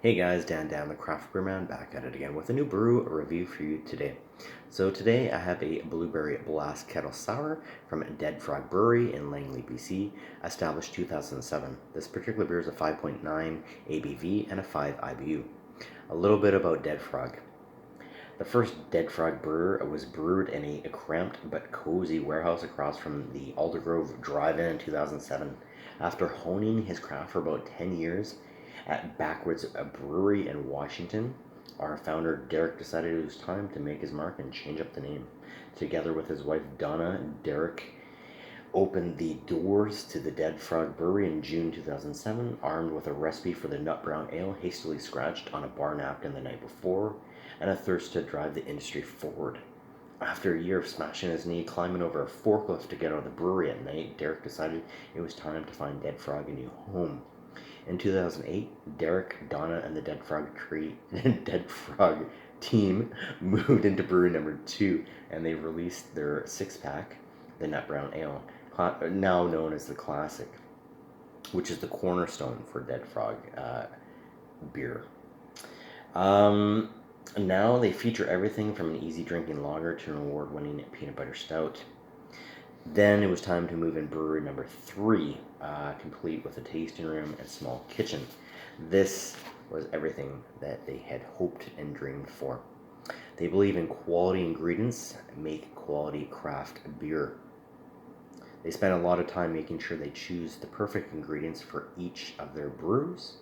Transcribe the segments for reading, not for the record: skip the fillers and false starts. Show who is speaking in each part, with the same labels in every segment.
Speaker 1: Hey guys, Dan the Craft Beer Man back at it again with a new brew review for you today. So today I have a Blueberry Blast Kettle Sour from Dead Frog Brewery in Langley, BC, established 2007. This particular beer is a 5.9 ABV and a 5 IBU. A little bit about Dead Frog. The first Dead Frog brewer was brewed in a cramped but cozy warehouse across from the Aldergrove Drive-In in 2007. After honing his craft for about 10 years at Backwoods Brewery in Washington, our founder Derek decided it was time to make his mark and change up the name. Together with his wife Donna, Derek opened the doors to the Dead Frog Brewery in June 2007, armed with a recipe for the nut brown ale hastily scratched on a bar napkin the night before, and a thirst to drive the industry forward. After a year of smashing his knee, climbing over a forklift to get out of the brewery at night, Derek decided it was time to find Dead Frog a new home. In 2008, Derek, Donna, and the Dead Frog team moved into brewery number 2, and they released their six-pack, the Nut Brown Ale, now known as the Classic, which is the cornerstone for Dead Frog beer. Now they feature everything from an easy drinking lager to an award-winning peanut butter stout. Then it was time to move in brewery number 3, complete with a tasting room and small kitchen. This was everything that they had hoped and dreamed for. They believe in quality ingredients and make quality craft beer. They spend a lot of time making sure they choose the perfect ingredients for each of their brews.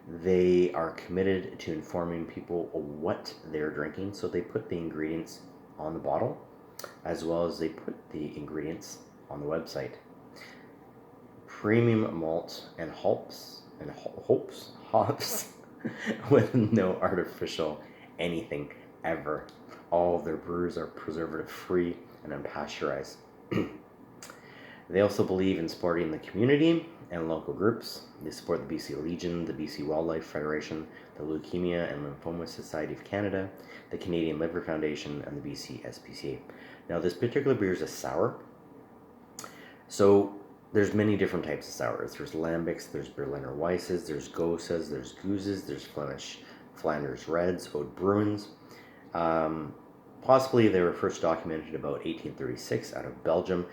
Speaker 1: They are committed to informing people what they're drinking, so they put the ingredients on the bottle as well as they put the ingredients on the website. Premium malt and hops with no artificial anything ever. All of their brews are preservative free and unpasteurized. They also believe in supporting the community and local groups. They support the BC Legion, the BC Wildlife Federation, the Leukemia and Lymphoma Society of Canada, the Canadian Liver Foundation, and the BC SPCA. Now, this particular beer is a sour. So there's many different types of sours. There's Lambics, there's Berliner Weisses, there's Gosas, there's Gooses, there's Flemish Flanders Reds, Oud Bruins. Possibly they were first documented about 1836 out of Belgium.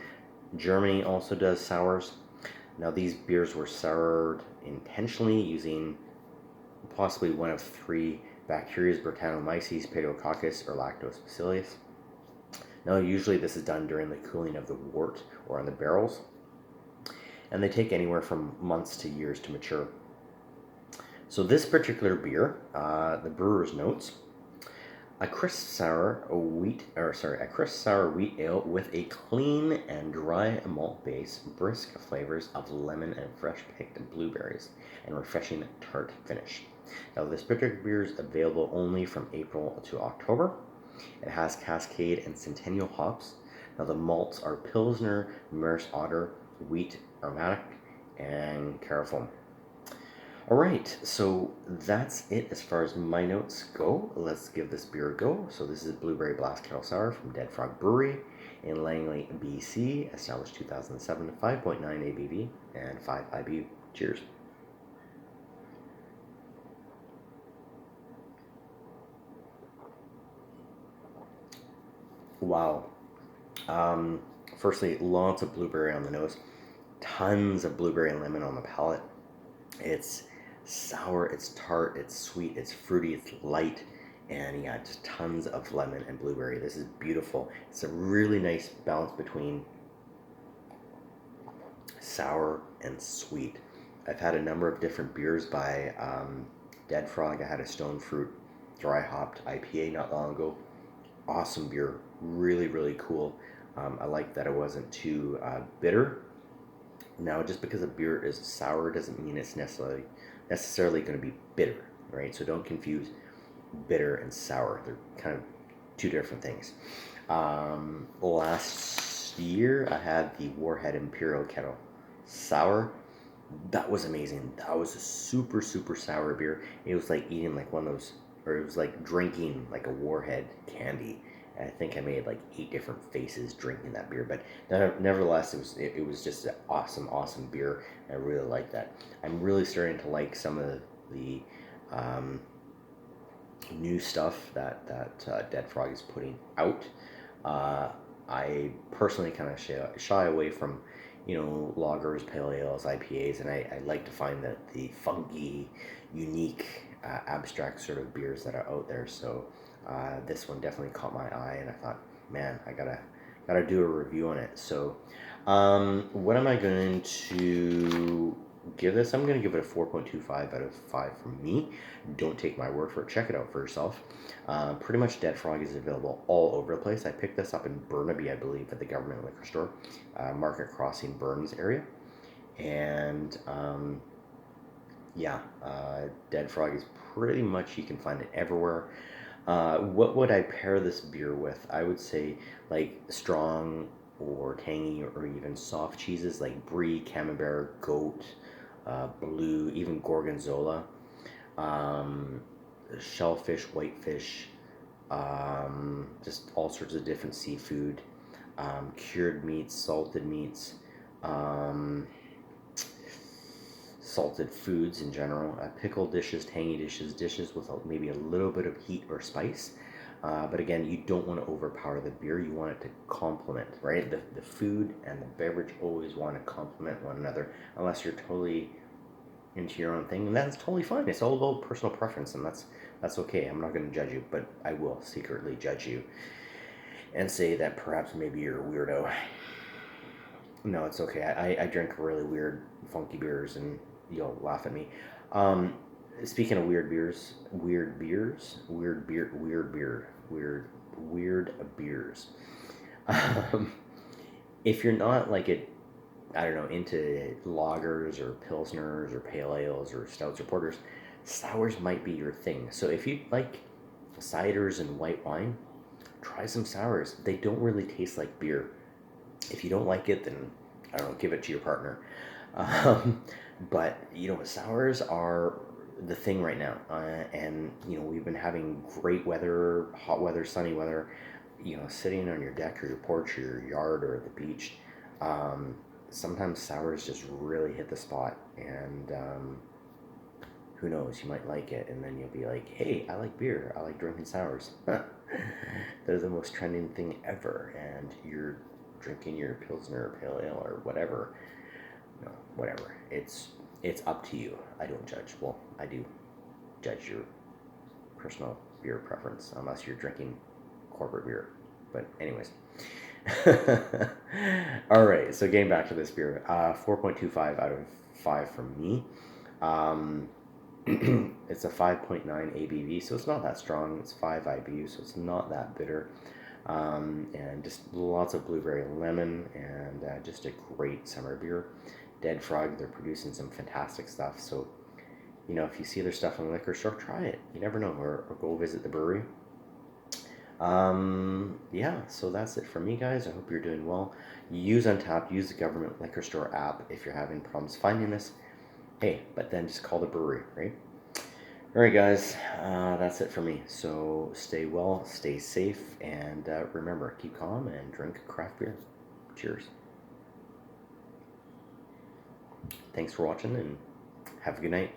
Speaker 1: Germany also does sours. Now these beers were soured intentionally using possibly one of 3 bacteria, Brettanomyces, Pediococcus, or Lactobacillus. Now usually this is done during the cooling of the wort or on the barrels, and they take anywhere from months to years to mature. So this particular beer, the brewer's notes: a crisp sour wheat ale with a clean and dry malt base, brisk flavors of lemon and fresh picked blueberries, and refreshing tart finish. Now this particular beer is available only from April to October. It has Cascade and Centennial hops. Now the malts are Pilsner, Maris Otter, Wheat Aromatic, and Carafoam. All right, so that's it as far as my notes go. Let's give this beer a go. So this is Blueberry Blast Kettle Sour from Dead Frog Brewery in Langley, BC, established 2007, 5.9 ABV and 5 IBU. Cheers. Wow. Firstly, lots of blueberry on the nose, tons of blueberry and lemon on the palate. It's sour, it's tart, it's sweet, it's fruity, it's light, and yeah, just tons of lemon and blueberry. This is beautiful. It's a really nice balance between sour and sweet. I've had a number of different beers by Dead Frog. I had a Stone Fruit dry hopped IPA not long ago. Awesome beer, really, really cool. I like that it wasn't too bitter. Now, just because a beer is sour doesn't mean it's necessarily going to be bitter, right? So don't confuse bitter and sour. They're kind of 2 different things. Last year, I had the Warhead Imperial Kettle Sour. That was amazing. That was a super, super sour beer. It was like eating like one of those, or it was like drinking like a Warhead candy. I think I made like 8 different faces drinking that beer, but nevertheless, it was just an awesome beer. I really like that. I'm really starting to like some of the um, new stuff that Dead Frog is putting out. Uh, I personally kind of shy away from, lagers, pale ales, IPAs, and I like to find that the funky, unique, abstract sort of beers that are out there. So this one definitely caught my eye, and I thought, man, I gotta do a review on it. So what am I going to give this? I'm going to give it a 4.25 out of 5 from me. Don't take my word for it. Check it out for yourself. Pretty much Dead Frog is available all over the place. I picked this up in Burnaby, I believe, at the government liquor store, Market Crossing, Burns area. And Dead Frog is pretty much, you can find it everywhere. What would I pair this beer with? I would say like strong or tangy or even soft cheeses like brie, camembert, goat, blue, even gorgonzola, um, shellfish, whitefish, just all sorts of different seafood, cured meats, um, salted foods in general, pickled dishes, tangy dishes with maybe a little bit of heat or spice. But again, you don't want to overpower the beer. You want it to complement, right? The food and the beverage always want to complement one another, unless you're totally into your own thing, and that's totally fine. It's all about personal preference, and that's okay. I'm not going to judge you, but I will secretly judge you and say that perhaps maybe you're a weirdo. No, it's okay. I drink really weird, funky beers, and you'll laugh at me. Um, Speaking of weird beers. Um, if you're not like I don't know, into lagers or pilsners or pale ales or stouts or porters, sours might be your thing. So if you like ciders and white wine, try some sours. They don't really taste like beer. If you don't like it, then I don't know, give it to your partner. Um, but sours are the thing right now, and we've been having great weather, hot weather, sunny weather. Sitting on your deck or your porch or your yard or the beach. Um, Sometimes sours just really hit the spot, and who knows, you might like it, and then you'll be like, hey, I like beer, I like drinking sours. They're the most trending thing ever, and you're drinking your pilsner or pale ale or whatever. Whatever, it's up to you. I don't judge. Well, I do judge your personal beer preference, unless you're drinking corporate beer. But anyways. All right, so getting back to this beer, 4.25 out of 5 from me. Um, it's a 5.9 ABV, so it's not that strong. It's 5 IBU, so it's not that bitter. And just lots of blueberry lemon, and just a great summer beer. Dead Frog, they're producing some fantastic stuff. So, if you see their stuff in the liquor store, try it. You never know, or go visit the brewery. So that's it for me, guys. I hope you're doing well. Use Untapped, use the government liquor store app if you're having problems finding this. Hey, but then just call the brewery, right? All right, guys, that's it for me. So stay well, stay safe, and remember, keep calm and drink craft beer. Cheers. Thanks for watching, and have a good night.